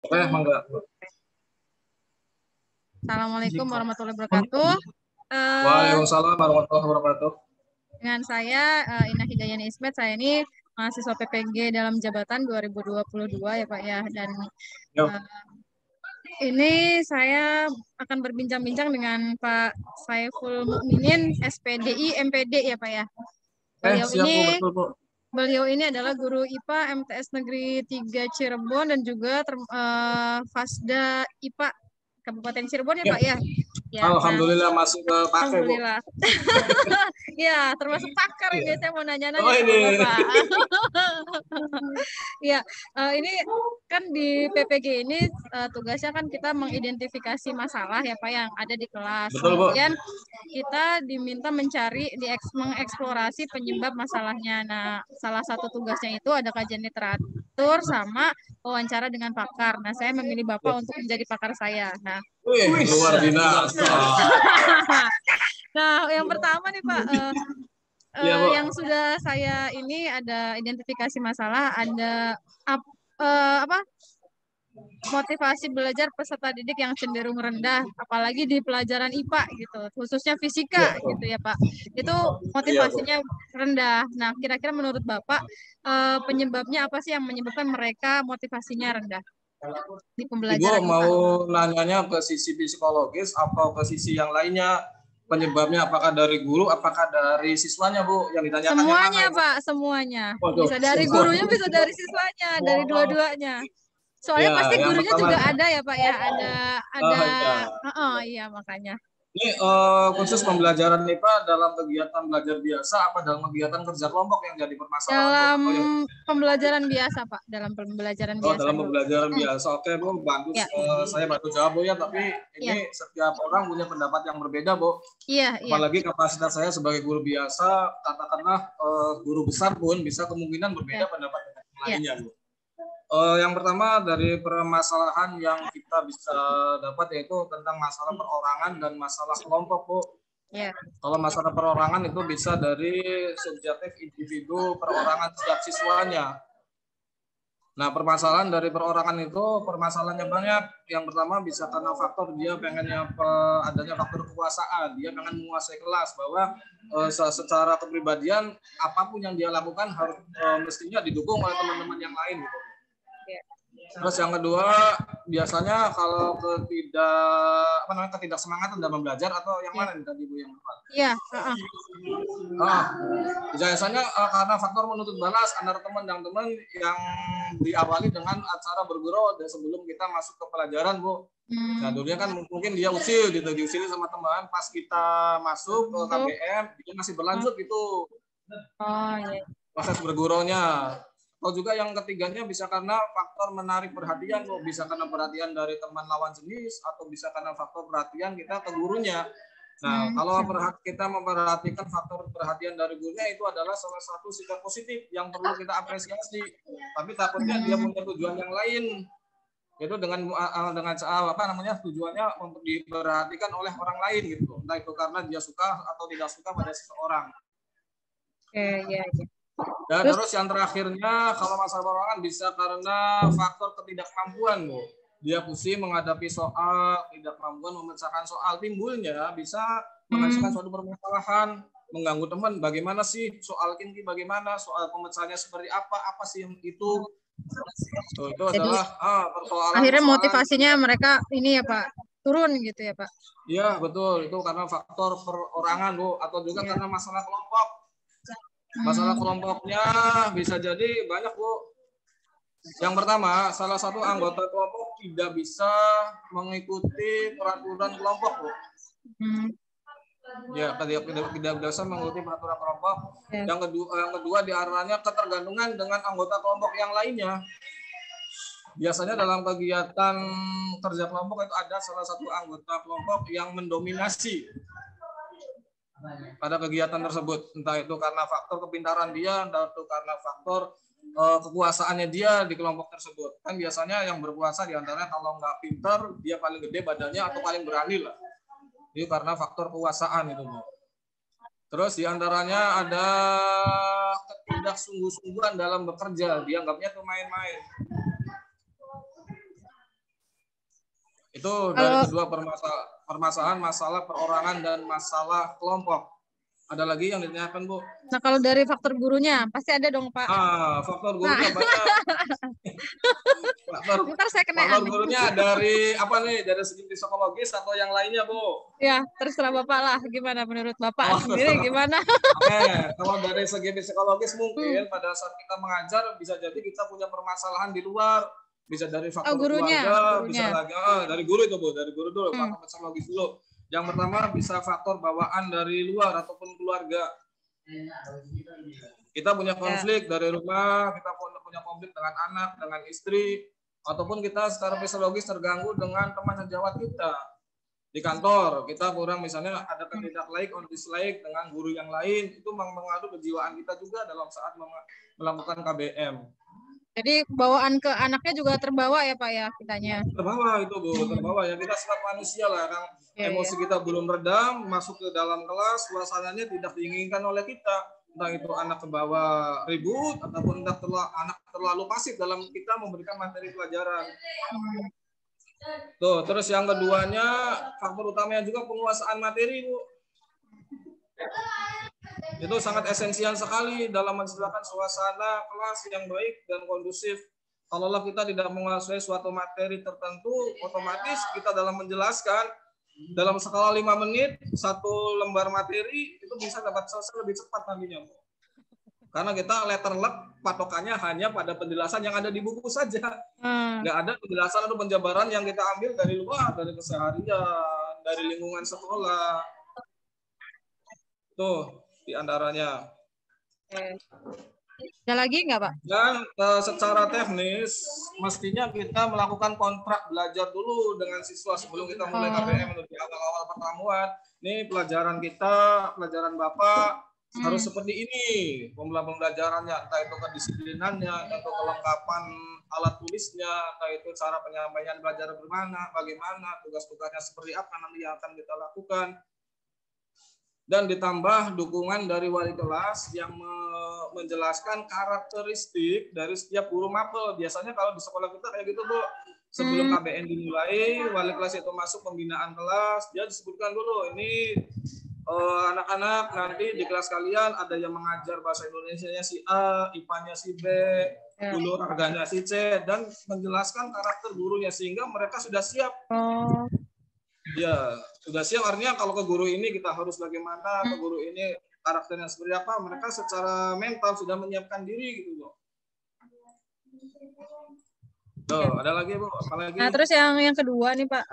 Oke, mangga. Assalamualaikum warahmatullahi wabarakatuh. Waalaikumsalam warahmatullahi wabarakatuh. Dengan saya Inah Hidayani Ismet, saya ini mahasiswa PPG dalam jabatan 2022 ya Pak ya. Dan Yuk. ini saya akan berbincang-bincang dengan Pak Saiful Mukminin, SPDI, MPD ya Pak ya. Siap Bu, betul Bu. Beliau ini adalah guru IPA MTS Negeri 3 Cirebon dan juga Fasda IPA Kabupaten Cirebon ya Pak ya. Ya, Alhamdulillah masih kepake Bu. Alhamdulillah. Ya, termasuk pakar ini. Saya mau nanya-nanya sama ini. Bapak. Ya, ini kan di PPG ini tugasnya kan kita mengidentifikasi masalah ya Pak yang ada di kelas. Betul Bu. Kemudian kita diminta mencari, mengeksplorasi penyebab masalahnya. Nah, salah satu tugasnya itu ada kajian literatur sama wawancara dengan pakar. Nah, saya memilih Bapak untuk menjadi pakar saya. Nah, luar biasa. Nah, yang pertama nih Pak, Iya, Bu. yang sudah saya ini ada identifikasi masalah, ada apa motivasi belajar peserta didik yang cenderung rendah, apalagi di pelajaran IPA gitu, khususnya fisika gitu ya Pak. Itu motivasinya rendah. Nah, kira-kira menurut Bapak penyebabnya apa sih yang menyebabkan mereka motivasinya rendah di pembelajaran Ibu IPA? mau nanyanya ke sisi psikologis atau ke sisi yang lainnya? Penyebabnya apakah dari guru, apakah dari siswanya Bu? Yang ditanyakan Semuanya yang mana, Pak, semuanya. Waduh, Bisa dari gurunya, bisa dari siswanya, dari dua-duanya. Soalnya pasti yang gurunya pertama, juga ada ya Pak ya, ada, ya. iya makanya. Ini khusus pembelajaran IPA dalam kegiatan belajar biasa apa dalam kegiatan kerja kelompok yang jadi permasalahan Bu? Dalam Atau yang pembelajaran biasa Pak, dalam pembelajaran biasa dalam dulu. pembelajaran biasa. Oke Bu, bantu Ya. saya bantu jawab Bu ya. Tapi ini setiap orang punya pendapat yang berbeda Bu. Iya. Apalagi kapasitas saya sebagai guru biasa, katakanlah guru besar pun bisa kemungkinan berbeda pendapat dengan yang lainnya Bu. Yang pertama dari permasalahan yang kita bisa dapat yaitu tentang masalah perorangan dan masalah kelompok Bu. Yeah. Kalau masalah perorangan itu bisa dari subjektif individu perorangan setiap siswanya. Nah, permasalahan dari perorangan itu permasalahannya banyak. Yang pertama bisa karena faktor dia pengennya adanya faktor kekuasaan, dia pengen menguasai kelas bahwa secara kepribadian apapun yang dia lakukan harus mestinya didukung oleh teman-teman yang lain gitu. Terus yang kedua biasanya kalau ketidaksemangatan dalam belajar atau yang mana nih tadi Bu yang kedua? Iya. Biasanya karena faktor menuntut balas antara teman dan teman yang diawali dengan acara bergurau dan sebelum kita masuk ke pelajaran Bu. Nah dulunya kan mungkin dia usil gitu, diusili sama teman. Pas kita masuk ke KBM dia masih berlanjut gitu. Proses berguraunya. Atau juga yang ketiganya bisa karena faktor menarik perhatian, bisa karena perhatian dari teman lawan jenis, atau bisa karena faktor perhatian kita ke gurunya. Nah, kalau kita memperhatikan faktor perhatian dari gurunya itu adalah salah satu sikap positif yang perlu kita apresiasi. Tapi takutnya dia punya tujuan yang lain, yaitu dengan tujuannya untuk diperhatikan oleh orang lain gitu. Entah itu karena dia suka atau tidak suka pada seseorang. Iya. Dan terus yang terakhirnya kalau masalah perorangan bisa karena faktor ketidakmampuan Bu. Dia pusing menghadapi soal, tidak kemampuan memecahkan soal, timbulnya bisa menghasilkan suatu permasalahan, mengganggu teman. Bagaimana sih soal ini, bagaimana soal pemecahannya seperti apa sih yang itu? Itu adalah persoalan. Akhirnya motivasinya mereka ini ya Pak turun gitu ya Pak? Iya betul, itu karena faktor perorangan Bu, atau juga karena masalah kelompok. Masalah kelompoknya bisa jadi banyak Bu. Yang pertama, salah satu anggota kelompok tidak bisa mengikuti peraturan kelompok Bu. Ya, tidak bisa mengikuti peraturan kelompok. Yang kedua diantaranya ketergantungan dengan anggota kelompok yang lainnya. Biasanya dalam kegiatan kerja kelompok itu ada salah satu anggota kelompok yang mendominasi pada kegiatan tersebut, entah itu karena faktor kepintaran dia, entah itu karena faktor kekuasaannya dia di kelompok tersebut. Kan biasanya yang berkuasa diantaranya kalau nggak pintar, dia paling gede badannya atau paling berani lah. Itu karena faktor kekuasaan itu Bu. Terus diantaranya ada ketidaksungguh-sungguhan dalam bekerja, dianggapnya itu main-main. Itu dari kedua permasalahan, masalah perorangan dan masalah kelompok. Ada lagi yang ditanyakan, Bu? Nah, kalau dari faktor gurunya, pasti ada dong, Pak. Faktor gurunya banyak. Faktor gurunya dari apa nih? Dari segi psikologis atau yang lainnya, Bu? Ya, terserah Bapak lah. Gimana menurut Bapak sendiri? Gimana? Kalau dari segi psikologis mungkin pada saat kita mengajar bisa jadi kita punya permasalahan di luar. Bisa dari faktor keluarga, bisa lagi dari guru itu, Bu. Dari guru dulu, faktor psikologis dulu. Yang pertama bisa faktor bawaan dari luar ataupun keluarga. Kita punya konflik dari rumah, kita punya konflik dengan anak, dengan istri, ataupun kita secara psikologis terganggu dengan teman sejawat kita. Di kantor, kita kurang misalnya ada tidak like on dislike dengan guru yang lain, itu mengaruh kejiwaan kita juga dalam saat melakukan KBM. Jadi bawaan ke anaknya juga terbawa ya Pak ya kitanya? Terbawa itu Bu, terbawa ya. Kita sebagai manusia lah, kan emosi kita belum redam, masuk ke dalam kelas, suasananya tidak diinginkan oleh kita. Entah itu anak kebawa ribut, ataupun anak terlalu pasif dalam kita memberikan materi pelajaran. Tuh, terus yang keduanya, faktor utamanya juga penguasaan materi, Bu. Itu sangat esensial sekali dalam menciptakan suasana kelas yang baik dan kondusif. Kalau kita tidak menguasai suatu materi tertentu, otomatis kita dalam menjelaskan dalam skala 5 menit satu lembar materi itu bisa dapat selesai lebih cepat nantinya. Karena kita letter luck patokannya hanya pada penjelasan yang ada di buku saja. Nggak ada penjelasan atau penjabaran yang kita ambil dari luar, dari keseharian, dari lingkungan sekolah. Tuh, di antaranya. Ada lagi nggak, Pak? Dan secara teknis, mestinya kita melakukan kontrak belajar dulu dengan siswa sebelum kita mulai KBM di awal-awal pertemuan. Ini pelajaran kita, pelajaran Bapak, harus seperti ini. Pembelajarannya, entah itu kedisiplinannya, atau kelengkapan alat tulisnya, entah itu cara penyampaian belajar bagaimana, tugas-tugasnya seperti apa nanti yang akan kita lakukan. Dan ditambah dukungan dari wali kelas yang menjelaskan karakteristik dari setiap guru mapel. Biasanya kalau di sekolah kita kayak gitu, Bu. Sebelum KBN dimulai, wali kelas itu masuk pembinaan kelas, dia disebutkan dulu, ini anak-anak nanti di kelas kalian ada yang mengajar bahasa Indonesianya si A, IPA-nya si B, dulu harganya si C, dan menjelaskan karakter gurunya sehingga mereka sudah siap. Ya, sudah siap artinya kalau ke guru ini kita harus bagaimana, ke guru ini karakternya seperti apa, mereka secara mental sudah menyiapkan diri gitu, Bu. Tuh, ada lagi, Bu? Apalagi? Nah, terus yang kedua nih, Pak,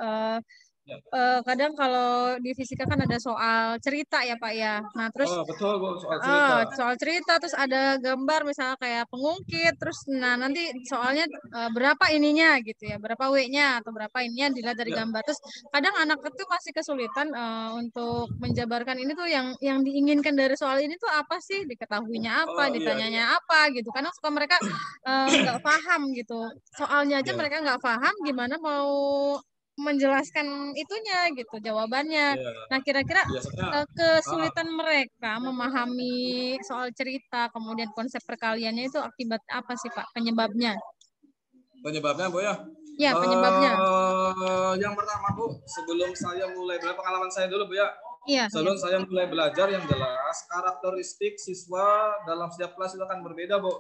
kadang kalau di fisika kan ada soal cerita ya Pak ya. Nah terus betul Bu, soal cerita. Soal cerita terus ada gambar misalnya kayak pengungkit terus nanti soalnya berapa ininya gitu ya, berapa W-nya atau berapa ininya dilihat dari gambar. Terus kadang anak itu masih kesulitan untuk menjabarkan ini tuh yang diinginkan dari soal ini tuh apa sih, diketahuinya apa, ditanyanya apa gitu. Karena suka mereka nggak paham gitu. Soalnya aja mereka nggak paham, gimana mau menjelaskan itunya gitu jawabannya. Nah kira-kira kesulitan mereka memahami soal cerita kemudian konsep perkaliannya itu akibat apa sih Pak penyebabnya? Penyebabnya Bu ya? Ya penyebabnya. Yang pertama Bu, sebelum saya mulai pengalaman saya dulu Bu ya. Iya. Sebelum saya mulai belajar yang jelas karakteristik siswa dalam setiap kelas itu akan berbeda Bu.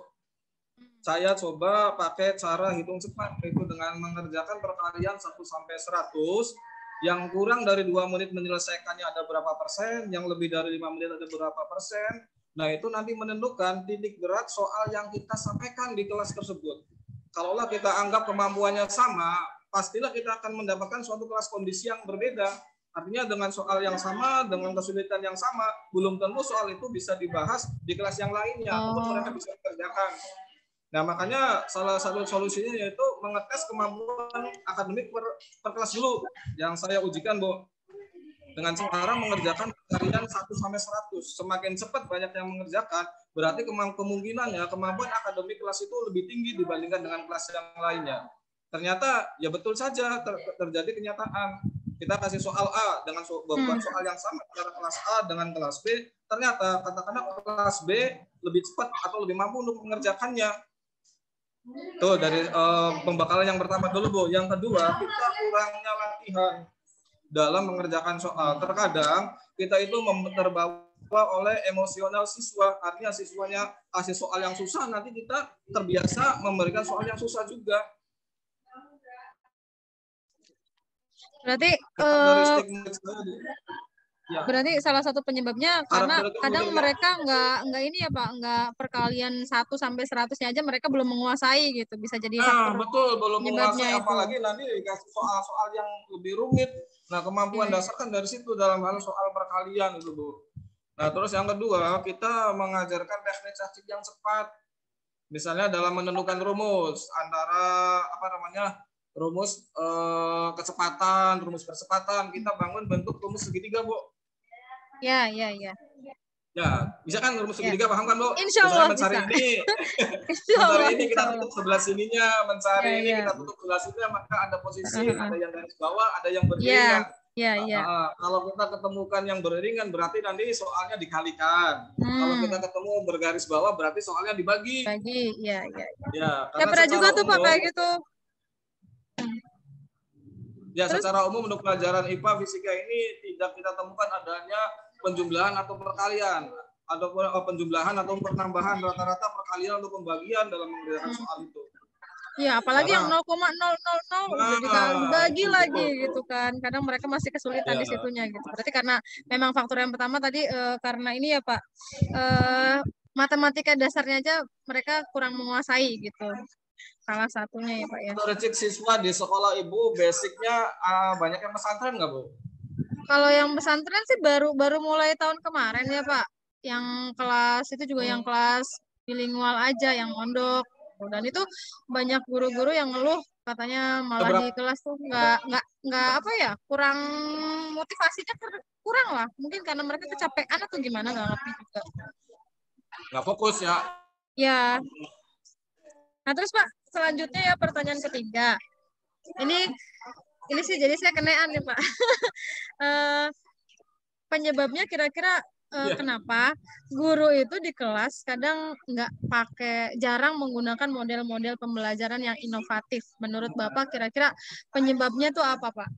Saya coba pakai cara hitung cepat, itu dengan mengerjakan perkalian 1 sampai 100, yang kurang dari 2 menit menyelesaikannya ada berapa persen, yang lebih dari 5 menit ada berapa persen. Nah itu nanti menentukan titik berat soal yang kita sampaikan di kelas tersebut. Kalaulah kita anggap kemampuannya sama, pastilah kita akan mendapatkan suatu kelas kondisi yang berbeda. Artinya dengan soal yang sama, dengan kesulitan yang sama, belum tentu soal itu bisa dibahas di kelas yang lainnya, ataupun mereka bisa mengerjakan. Nah, makanya salah satu solusinya yaitu mengetes kemampuan akademik per kelas dulu yang saya ujikan, Bu. Dengan cara mengerjakan perkalian 1 sampai 100. Semakin cepat banyak yang mengerjakan, berarti kemungkinannya kemampuan akademik kelas itu lebih tinggi dibandingkan dengan kelas yang lainnya. Ternyata ya betul saja terjadi kenyataan. Kita kasih soal A dengan beban soal yang sama antara kelas A dengan kelas B, ternyata katakanlah kelas B lebih cepat atau lebih mampu untuk mengerjakannya. Tuh dari pembekalan yang pertama dulu, Bu. Yang kedua, kita kurangnya latihan dalam mengerjakan soal. Terkadang kita itu terbawa oleh emosional siswa. Artinya siswanya kasih soal yang susah, nanti kita terbiasa memberikan soal yang susah juga. Berarti dari stigma ya. Berarti salah satu penyebabnya karena kadang mereka nggak ini ya Pak, nggak perkalian 1 sampai 100-nya aja mereka belum menguasai gitu. Bisa jadi faktor betul, belum menguasai itu. Apalagi nanti dikasih soal-soal yang lebih rumit. Nah, kemampuan dasar kan dari situ dalam hal soal perkalian itu, Bu. Nah, terus yang kedua, kita mengajarkan teknik cacing yang cepat. Misalnya dalam menentukan rumus antara rumus kecepatan, rumus percepatan, kita bangun bentuk rumus segitiga, Bu. Ya. Ya, bisa kan rumus segitiga, paham kan, Bu? Insya Allah mencari bisa. ini kita tutup sebelah sininya, mencari ini kita tutup sebelah sininya, maka ada posisi, ada yang garis bawah, ada yang beriringan. Kalau kita ketemukan yang beriringan, berarti nanti soalnya dikalikan. Kalau kita ketemu bergaris bawah, berarti soalnya dibagi. Ya, karena pernah juga tuh Pak kayak gitu. Ya, secara umum untuk pelajaran IPA fisika ini tidak kita temukan adanya penjumlahan atau perkalian, atau penjumlahan atau penambahan, rata-rata perkalian atau pembagian dalam mengerjakan soal itu. Ya, apalagi yang 0,000 udah dibagi lagi gitu kan. Kadang mereka masih kesulitan di situnya gitu. Berarti karena memang faktor yang pertama tadi karena ini ya Pak, matematika dasarnya aja mereka kurang menguasai gitu. Salah satunya ya Pak ya. Untuk siswa di sekolah Ibu, basicnya banyak yang pesantren nggak, Bu? Kalau yang pesantren sih baru mulai tahun kemarin ya Pak. Yang kelas itu juga yang kelas bilingual aja, yang mondok. Dan itu banyak guru-guru yang ngeluh katanya malah di kelas tuh nggak apa ya, kurang motivasinya kurang lah. Mungkin karena mereka kecapean atau gimana nggak ngerti juga. Nggak fokus ya. Ya. Nah terus Pak, selanjutnya ya pertanyaan ketiga. Ini sih jadi saya kenaan nih Pak. Penyebabnya kira-kira kenapa guru itu di kelas kadang jarang menggunakan model-model pembelajaran yang inovatif. Menurut Bapak kira-kira penyebabnya tuh apa Pak?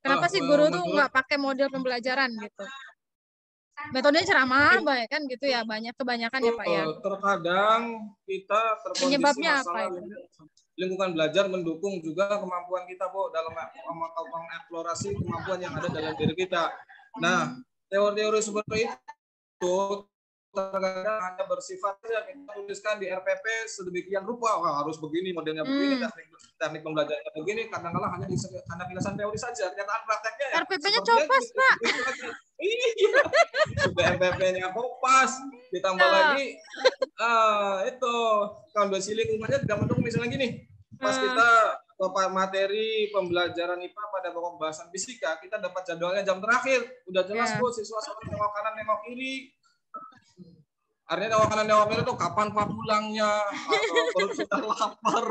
Kenapa sih guru tuh nggak pakai model pembelajaran gitu? Metodenya ceramah, baik kan gitu ya, kebanyakan ya Pak ya. Terkadang kita terkondisi masalah lingkungan belajar mendukung juga kemampuan kita, Bu, dalam mengeksplorasi kemampuan yang ada dalam diri kita. Nah, teori-teori seperti itu terkadang hanya bersifat saja kita tuliskan di RPP sedemikian rupa, harus begini modelnya, begini teknik pembelajarannya begini, kadang-kadang hanya penjelasan teori saja, kenyataan prakteknya ya RPP-nya copas Pak. Iya, sudah RPP-nya kopas, ditambah lagi itu kondisi lingkungannya tidak mendukung. Misalnya gini, pas kita materi pembelajaran IPA pada pokok bahasan fisika, kita dapat jadwalnya jam terakhir, udah jelas Bu, siswa satu nengok kanan nengok kiri. Artinya nengok kanan nengok kiri itu kapan Pak pulangnya, atau perut sudah lapar.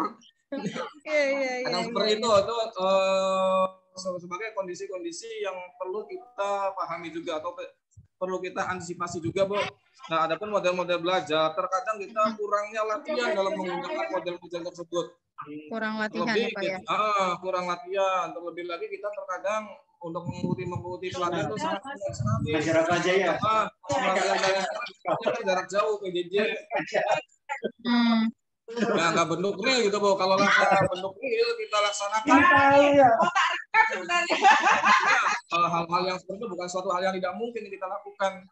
Kadang seperti itu sebagai kondisi-kondisi yang perlu kita pahami juga atau perlu kita antisipasi juga, Bu. Nah, adapun model-model belajar, terkadang kita kurangnya latihan dalam menggunakan model-model tersebut. Kurang latihan ya Pak ya? Kurang latihan. Terlebih lagi kita terkadang untuk mengikuti pelatihan itu sangat sekali. Masyarakat aja ya. Jarak jauh PJJ. Nah, nggak bentuk real gitu, Bu. Kalau bentuk real kita laksanakan. Hal-hal yang seperti itu bukan suatu hal yang tidak mungkin kita lakukan.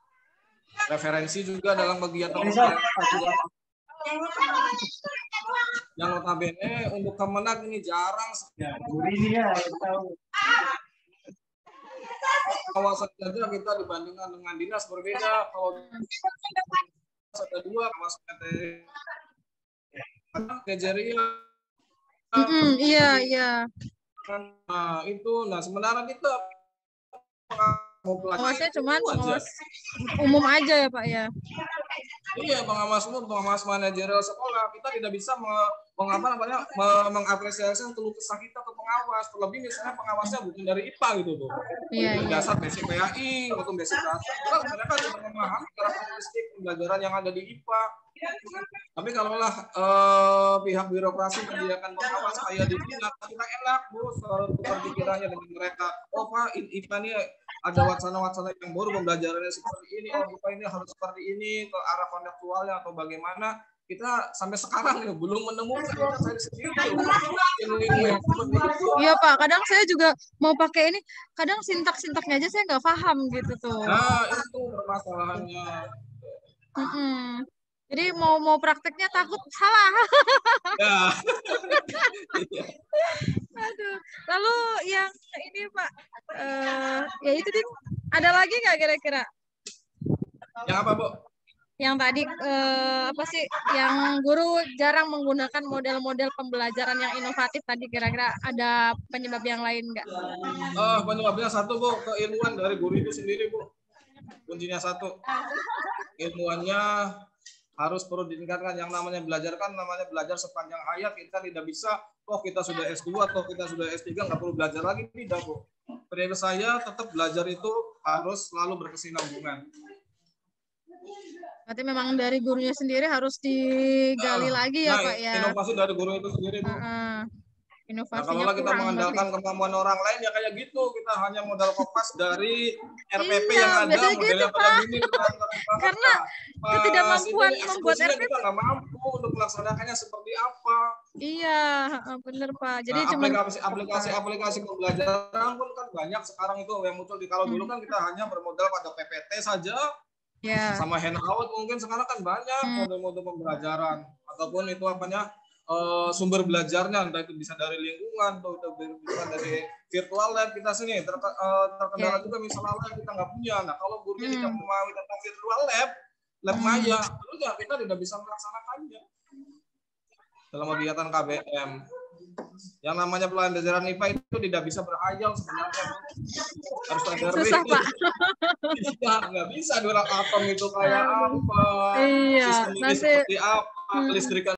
Referensi juga dalam kegiatan yang notabene untuk Kemenak ini jarang. Kawasan saja kita dibandingkan dengan dinas berbeda. Kalau ada dua kawasan Nigeria. Iya. Nah, sementara kita pengawasnya cuma pengawas umum aja ya Pak ya. Iya, pengawas umum, pengawas manajerial sekolah. Kita tidak bisa mengapresiasi keluh kesah kita ke pengawas. Terlebih misalnya pengawasnya bukan dari IPA gitu, Bu. Iya. Dasar basic PAI, maupun basic dasar. Mereka tidak memahami karakteristik pembelajaran yang ada di IPA. Tapi kalaulah pihak birokrasi menyediakan pengawas kayak di sini, kita enak Bu, soal tukar pikirannya dengan mereka. Oh Pak, IPA ini ada wacana-wacana yang baru, pembelajarannya seperti ini. Oh IPA ini harus seperti ini, ke arah kontekstualnya atau bagaimana. Kita sampai sekarang ya belum menemukan, kita saya sendiri. Iya Pak, kadang saya juga mau pakai ini, kadang sintak-sintaknya aja saya nggak paham gitu tuh. Nah itu permasalahannya. Jadi mau prakteknya takut salah. Ya. Aduh. Lalu yang ini Pak, ya itu deh. Ada lagi nggak kira-kira? Yang apa Bu? Yang tadi apa sih? Yang guru jarang menggunakan model-model pembelajaran yang inovatif tadi, kira-kira ada penyebab yang lain nggak? Penyebabnya satu Bu, keilmuan dari guru itu sendiri Bu. Kuncinya satu, ilmuannya harus perlu ditingkatkan. Yang namanya belajar kan namanya belajar sepanjang hayat. Kita tidak bisa, kita sudah S2 atau kita sudah S3 nggak perlu belajar lagi, tidak Bu. Prinsip saya tetap belajar itu harus selalu berkesinambungan. Berarti memang dari gurunya sendiri harus digali lagi ya Pak ya. Inovasi dari guru itu sendiri Bu. Inovasinya kalau kita mengandalkan kemampuan orang lain ya kayak gitu, kita hanya modal kopas dari RPP yang ada, modelnya gitu, pada gini. Karena ketidakmampuan membuat RPP kita nggak mampu untuk melaksanakannya seperti apa. Iya, benar Pak. Jadi aplikasi pembelajaran pun kan banyak sekarang itu yang muncul. Kalau dulu kan kita hanya bermodal pada PPT saja, sama handout. Mungkin sekarang kan banyak model-model pembelajaran ataupun itu sumber belajarnya, entah itu bisa dari lingkungan atau bisa dari virtual lab. Kita sini terkendala juga misalnya kita nggak punya. Nah kalau gurunya tidak memahami tentang virtual lab maya, terus ya kita tidak bisa melaksanakannya dalam kegiatan KBM. Yang namanya pelajaran IPA itu tidak bisa berhayal sebenarnya. Harus ada susah Pak. Iya, nggak bisa dua atom itu kayak apa, iya, sistem ini seperti apa, listrikan